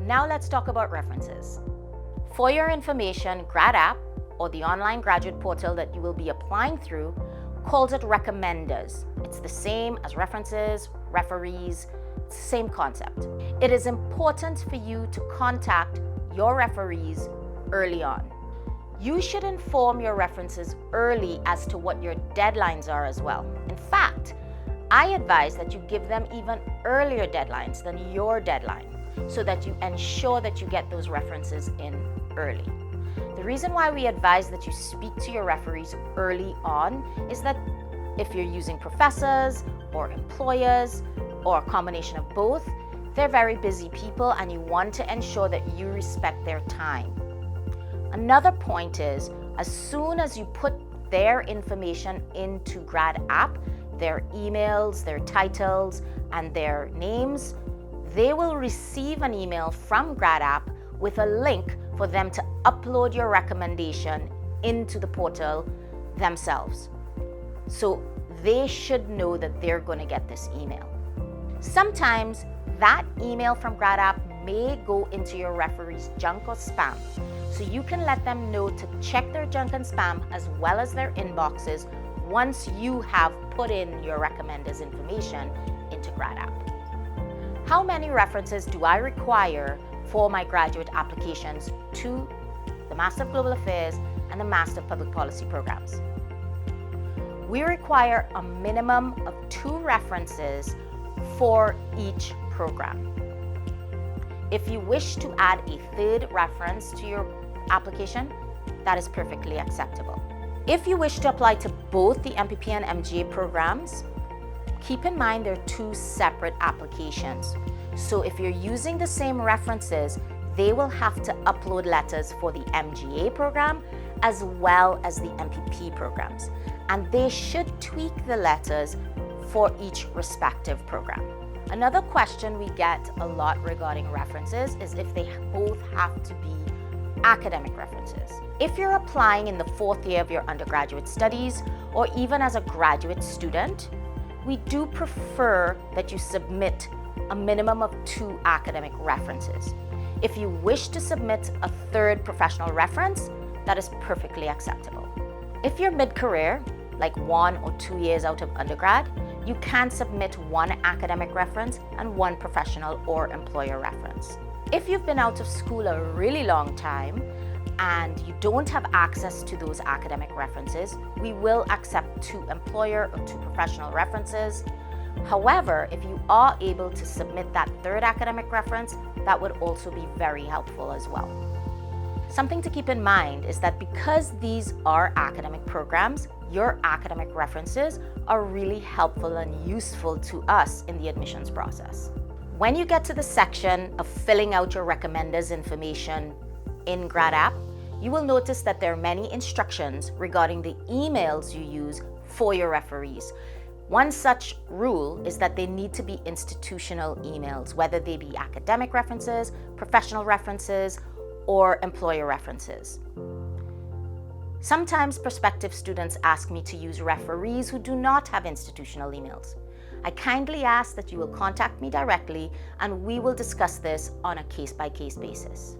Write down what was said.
Now let's talk about references. For your information, GradApp, or the online graduate portal that you will be applying through, calls it recommenders. It's the same as references, referees, same concept. It is important for you to contact your referees early on. You should inform your references early as to what your deadlines are as well. In fact, I advise that you give them even earlier deadlines than your deadline so that you ensure that you get those references in early. The reason why we advise that you speak to your referees early on is that if you're using professors or employers or a combination of both, they're very busy people and you want to ensure that you respect their time. Another point is, as soon as you put their information into GradApp, their emails, their titles, and their names, they will receive an email from GradApp with a link for them to upload your recommendation into the portal themselves. So they should know that they're going to get this email. Sometimes that email from GradApp may go into your referee's junk or spam. So you can let them know to check their junk and spam as well as their inboxes once you have put in your recommenders information into GradApp. How many references do I require for my graduate applications to the Master of Global Affairs and the Master of Public Policy programs? We require a minimum of 2 references for each program. If you wish to add a 3rd reference to your application, that is perfectly acceptable. If you wish to apply to both the MPP and MGA programs, keep in mind they're 2 separate applications. So if you're using the same references, they will have to upload letters for the MGA program as well as the MPP programs. And they should tweak the letters for each respective program. Another question we get a lot regarding references is if they both have to be academic references. If you're applying in the 4th year of your undergraduate studies or even as a graduate student, we do prefer that you submit a minimum of 2 academic references. If you wish to submit a 3rd professional reference, that is perfectly acceptable. If you're mid-career, like 1 or 2 years out of undergrad, you can submit 1 academic reference and 1 professional or employer reference. If you've been out of school a really long time and you don't have access to those academic references, we will accept 2 employer or 2 professional references. However, if you are able to submit that 3rd academic reference, that would also be very helpful as well. Something to keep in mind is that because these are academic programs, your academic references are really helpful and useful to us in the admissions process. When you get to the section of filling out your recommenders information in GradApp, you will notice that there are many instructions regarding the emails you use for your referees. One such rule is that they need to be institutional emails, whether they be academic references, professional references, or employer references. Sometimes prospective students ask me to use referees who do not have institutional emails. I kindly ask that you will contact me directly and we will discuss this on a case-by-case basis.